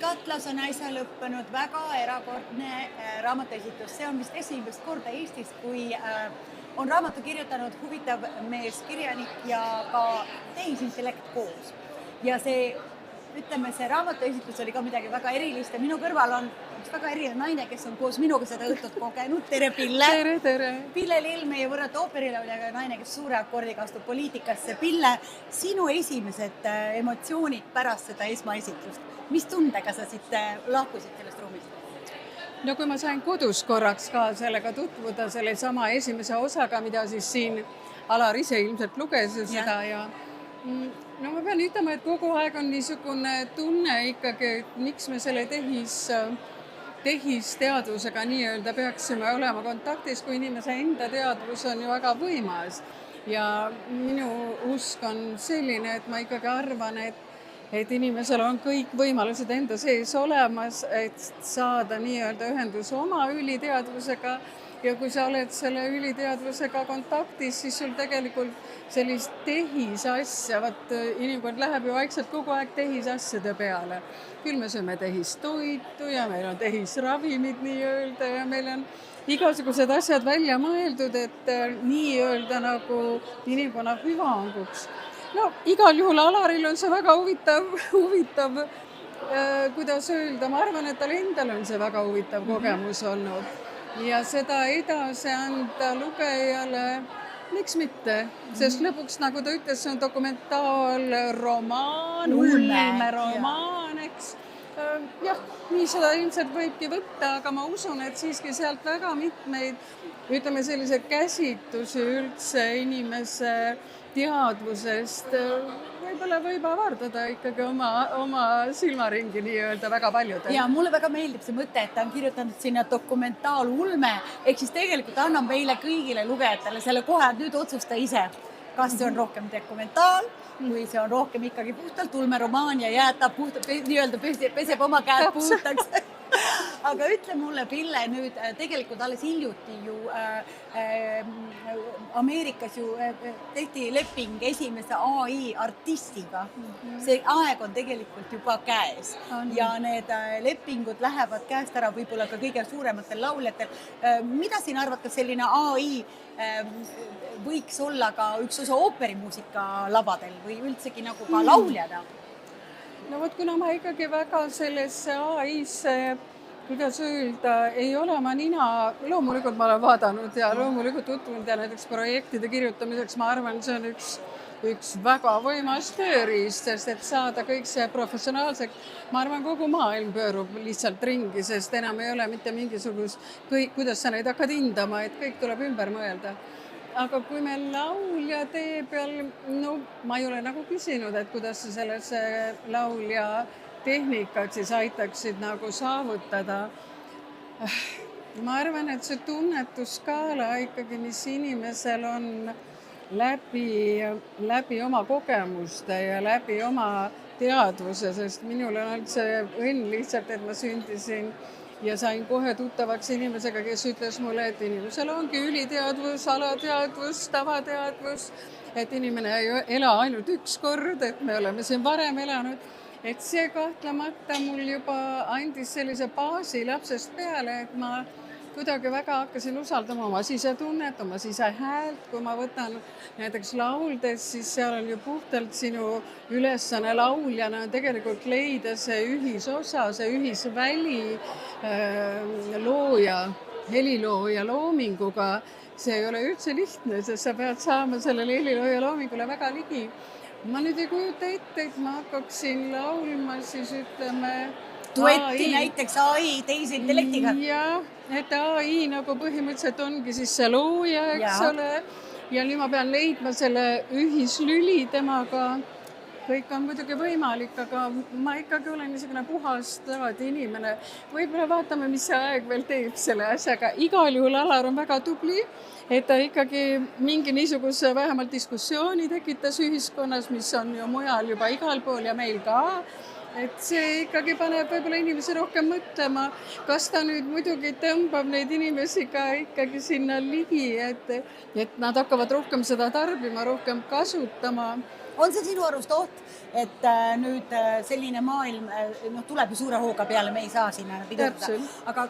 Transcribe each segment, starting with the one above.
Katlas on äsja lõppenud väga erakordne raamatuesitus. See on vist esimest korda Eestis, kui on raamatu kirjutanud huvitav meeskirjanik ja ka tehisintellekt koos. Ja see raamatuesitus oli ka midagi väga erilist ja minu kõrval on üks väga eriline naine, kes on koos minuga seda õhtut kogenud. Tere, Pille! Tere! Pille Lill, meie võrratu ooperilauleja naine, kes suure akordiga astub poliitikasse. Pille, sinu esimesed emotsioonid pärast seda esmaesitlust. Mis tundega sa siit lahkusid sellest ruumist? No kui ma sain kodus korraks ka sellega tutvuda selle sama esimese osaga, mida siis siin Alar ise ilmselt luges seda ja no ma pean ütlema, et kogu aeg on niisugune tunne ikkagi, et miks me selle tehisteadvusega nii-öelda peaksime olema kontaktis, kui inimese enda teadvus on ju väga võimas. Ja minu usk on selline, et ma ikkagi arvan, et inimesel on kõik võimalused enda sees olemas, et saada nii-öelda ühendus oma üliteadvusega ja kui sa oled selle üliteadvusega kontaktis, siis sul tegelikult sellist tehisasja, inimkond läheb ju vaikselt kogu aeg tehisasjade peale. Küll me sööme tehistoitu ja meil on tehisravimid nii-öelda ja meil on igasugused asjad välja mõeldud, et nii-öelda nagu inimkonna hüvanguks. No igal juhul Alaril on see väga huvitav, kuidas öelda, ma arvan, et tal endal on see väga huvitav kogemus olnud. Ja seda edasi anda lugejale, miks mitte, sest lõpuks, nagu ta ütles, see on dokumentaalromaan, ulmeromaan, eks. Jah, nii seda ilmselt võibki võtta, aga ma usun, et siiski sealt väga mitmeid, ütleme selliseid käsitusi üldse inimese teadvusest võib-olla võib avardada ikkagi oma silmaringi nii-öelda väga paljudel. Ja mulle väga meeldib see mõte, et ta on kirjutanud sinna dokumentaalulme, ehk siis tegelikult annab meile kõigile lugejatele selle kohe, et nüüd otsusta ise, kas see on rohkem dokumentaal, kui see on rohkem ikkagi puhtalt ulmeromaan ja jäätab nii-öelda peseb oma käed puhtaks. Aga ütle mulle, Pille, nüüd tegelikult alles hiljuti ju Ameerikas ju tehti leping esimese AI artistiga. See aeg on tegelikult juba käes ja need lepingud lähevad käest ära võib-olla ka kõige suurematel lauljatel. Mida siin arvad, kas selline AI võiks olla ka üks osa ooperimuusika lavadel või üldsegi nagu ka lauljana? No vot, kuna ma ikkagi väga sellesse AI-sse, kuidas öelda, ei ole ma loomulikult ma olen vaadanud ja loomulikult tutvunud ja näiteks projektide kirjutamiseks, ma arvan, see on üks väga võimas tööriist, sest et saada kõik see professionaalseks, ma arvan, kogu maailm pöörub lihtsalt ringi, sest enam ei ole mitte mingisugust, kuidas sa neid hakkad hindama, et kõik tuleb ümber mõelda. Aga kui me laulja tee peal, no ma ei ole nagu küsinud, et kuidas sa sellesse laulja tehnikat siis aitaksid nagu saavutada. Ma arvan, et see tunnetusskaala ikkagi, mis inimesel on läbi oma kogemuste ja läbi oma teadvuse, sest minul on olnud see õnn lihtsalt, et ma sündisin ja sain kohe tuttavaks inimesega, kes ütles mulle, et inimesel ongi üliteadvus, alateadvus, tavateadvus, et inimene ei ela ainult üks kord, et me oleme siin varem elanud. Et see kahtlemata mul juba andis sellise baasi lapsest peale, et ma kuidagi väga hakkasin usaldama oma sisetunnet, oma sisehäält. Kui ma võtan näiteks lauldes, siis seal on ju puhtalt sinu ülesanne lauljana tegelikult leida see ühisosa, see ühisväli looja, helilooja loominguga. See ei ole üldse lihtne, sest sa pead saama sellele helilooja loomingule väga ligi. Ma nüüd ei kujuta ette, et ma hakkaksin laulma, siis ütleme duetti näiteks AI tehisintellektiga. Jah, et AI nagu põhimõtteliselt ongi siis see looja, eks ole. Ja nüüd ma pean leidma selle ühislüli temaga. Kõik on muidugi võimalik, aga ma ikkagi olen niisugune puhast laadi inimene. Võib-olla vaatame, mis see aeg veel teeb selle asjaga. Igal juhul Alar on väga tubli, et ta ikkagi mingi niisuguse vähemalt diskussiooni tekitas ühiskonnas, mis on ju mujal juba igal pool ja meil ka. Et see ikkagi paneb võib-olla inimesi rohkem mõtlema, kas ta nüüd muidugi tõmbab neid inimesi ka ikkagi sinna ligi, et nad hakkavad rohkem seda tarbima, rohkem kasutama. on see sinu arust oht, et nüüd selline maailm tuleb ju suure hooga peale, me ei saa sinna pidurdada, aga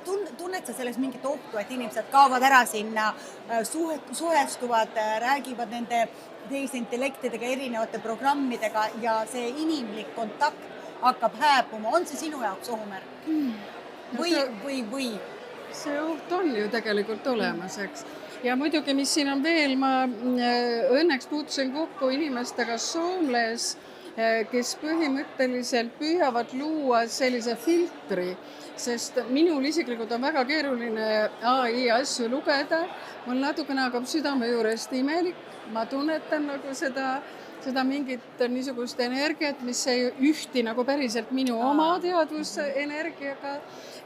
tunned sa selles mingit ohtu, et inimesed kaovad ära sinna, suhestuvad, räägivad nende tehisintellektidega, erinevate programmidega ja see inimlik kontakt hakkab hääbuma, on see sinu jaoks ohumärk? Või? See oht on ju tegelikult olemas, eks. Ja muidugi, mis siin on veel, ma õnneks puutusin kokku inimestega Soomes, kes põhimõtteliselt püüavad luua sellise filtri, sest minul isiklikult on väga keeruline AI asju lugeda, mul natukene hakkab südame juurest imelik, ma tunnetan nagu seda mingit niisugust energiat, mis ei ühti nagu päriselt minu oma teadvusenergiaga,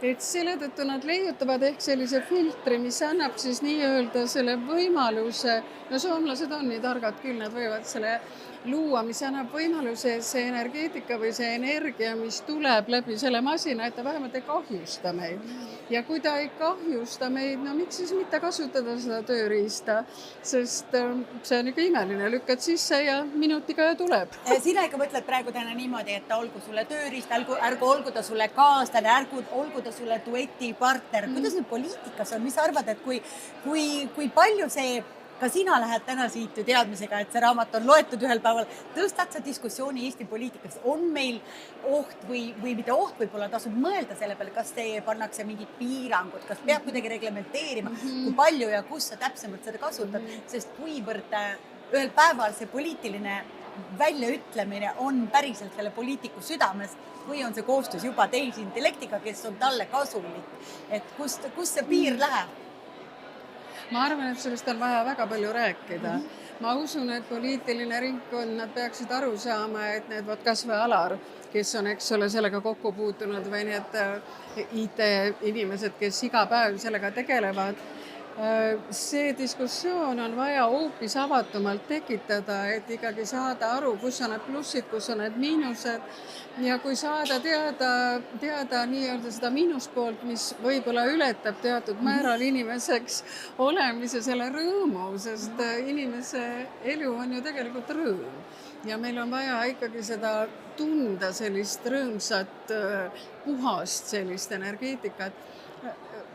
et selle tõttu nad leiutavad ehk sellise filtri, mis annab siis nii-öelda selle võimaluse, no soomlased on nii targad küll, nad võivad selle luua, mis annab võimaluse see energeetika või see energia, mis tuleb läbi selle masina, et ta vähemalt ei kahjusta meid. Ja kui ta ei kahjusta meid, no miks siis mitte kasutada seda tööriista, sest see on ikka imeline, lükkad sisse ja minutiga ja tuleb. Sina ikka mõtled praegu täna niimoodi, et olgu sulle tööriist, ärgu olgu ta sulle kaaslane, olgu ta sulle duetipartner. Kuidas nüüd poliitikas on, mis sa arvad, et kui palju see ka sina lähed täna siit ju teadmisega, et see raamat on loetud ühel päeval, tõstad sa diskussiooni Eesti poliitikas, on meil oht või mitte oht, võib-olla tasub mõelda selle peale, kas see pannakse mingid piirangud, kas peab kuidagi reglementeerima, kui palju ja kus sa täpsemalt seda kasutad, sest kuivõrd ühel päeval see poliitiline väljaütlemine on päriselt selle poliitiku südames või on see koostöös juba tehisintellektiga, kes on talle kasulik, et kus see piir läheb? Ma arvan, et sellest on vaja väga palju rääkida. Ma usun, et poliitiline ringkond, nad peaksid aru saama, et need kas või Alar, kes on, eks ole, sellega kokku puutunud või need IT-inimesed, kes iga päev sellega tegelevad, see diskussioon on vaja hoopis avatumalt tekitada, et ikkagi saada aru, kus on need plussid, kus on need miinused ja kui saada teada nii-öelda seda miinuspoolt, mis võib-olla ületab teatud määral inimeseks olemise selle rõõmu, sest inimese elu on ju tegelikult rõõm ja meil on vaja ikkagi seda tunda sellist rõõmsat, puhast sellist energeetikat.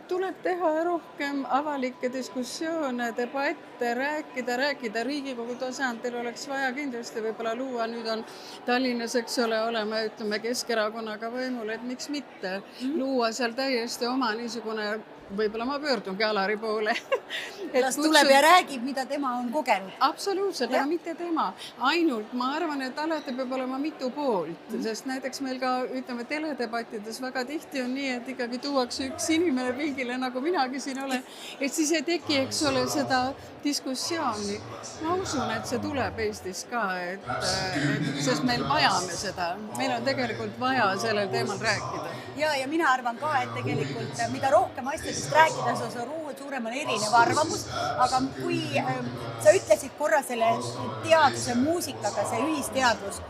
Tuleb teha rohkem avalikke diskussioone, debatte, rääkida Riigikogu tasandil oleks vaja kindlasti võib-olla luua, nüüd on Tallinnas, eks ole, oleme, ütleme, Keskerakonnaga võimul, et miks mitte luua seal täiesti oma niisugune, võib-olla ma pöördungi Alari poole. Las tuleb ja räägib, mida tema on kogenud. Absoluutselt, aga mitte tema. Ainult ma arvan, et alati peab olema mitu poolt, sest näiteks meil ka, ütleme, teledebattides väga tihti on nii, et ikkagi tuuakse üks inimene pildile, nagu minagi siin olen, et siis ei teki, eks ole, seda diskussiooni. Ma usun, et see tuleb Eestis ka, sest meil vajame seda. Meil on tegelikult vaja sellel teemal rääkida. Ja mina arvan ka, et tegelikult mida rohkem asjadest rääkida, see suurem on erinev arvamus, aga kui sa ütlesid korra selle teaduse muusikaga, see ühisteadvus,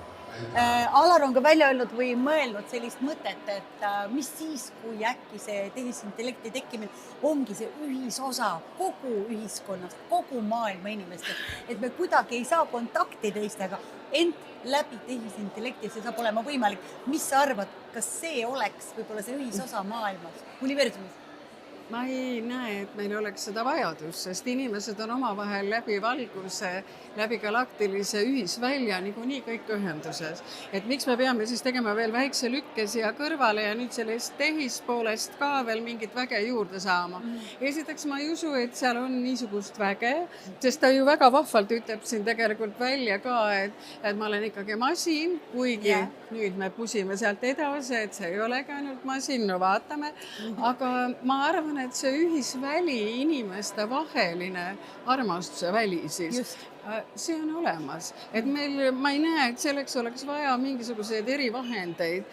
Alar on ka välja öelnud või mõelnud sellist mõtet, et mis siis, kui äkki see tehisintellekti tekkimine ongi see ühisosa kogu ühiskonnast, kogu maailma inimestest, et me kuidagi ei saa kontakti teistega, ent läbi tehisintellekti see saab olema võimalik. Mis sa arvad, kas see oleks võib-olla see ühisosa maailmas, universumis? Ma ei näe, et meil oleks seda vajadust, sest inimesed on omavahel läbi valguse, läbi galaktilise ühisvälja niikuinii kõik ühenduses. Et miks me peame siis tegema veel väikse lükke siia kõrvale ja nüüd sellest tehispoolest ka veel mingit väge juurde saama. Esiteks ma ei usu, et seal on niisugust väge, sest ta ju väga vahvalt ütleb siin tegelikult välja ka, et ma olen ikkagi masin, kuigi nüüd me pusime sealt edasi, et see ei olegi ainult masin, no vaatame, aga ma arvan, et see ühisväli inimeste vaheline armastuse väli siis, see on olemas. Et meil, ma ei näe, et selleks oleks vaja mingisuguseid erivahendeid.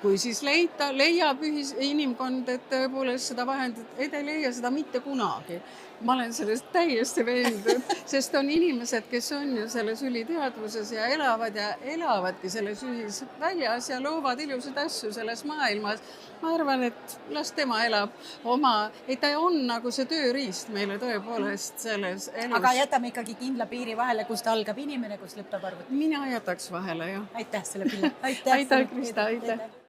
kui siis leiab inimkond, et tõepoolest seda vahendit, ei ta ei leia seda mitte kunagi. Ma olen sellest täiesti veendunud, sest on inimesed, kes on ju selles üliteadvuses ja elavadki selles ühisväljas ja loovad ilusaid asju selles maailmas. Ma arvan, et las tema elab oma, ta on nagu see tööriist meile tõepoolest selles elus. Aga jätame ikkagi kindla piiri vahele, kust algab inimene, kus lõpeb arvuti. Mina jätaks vahele, jah. Aitäh selle pille. Aitäh, Krista, aitäh.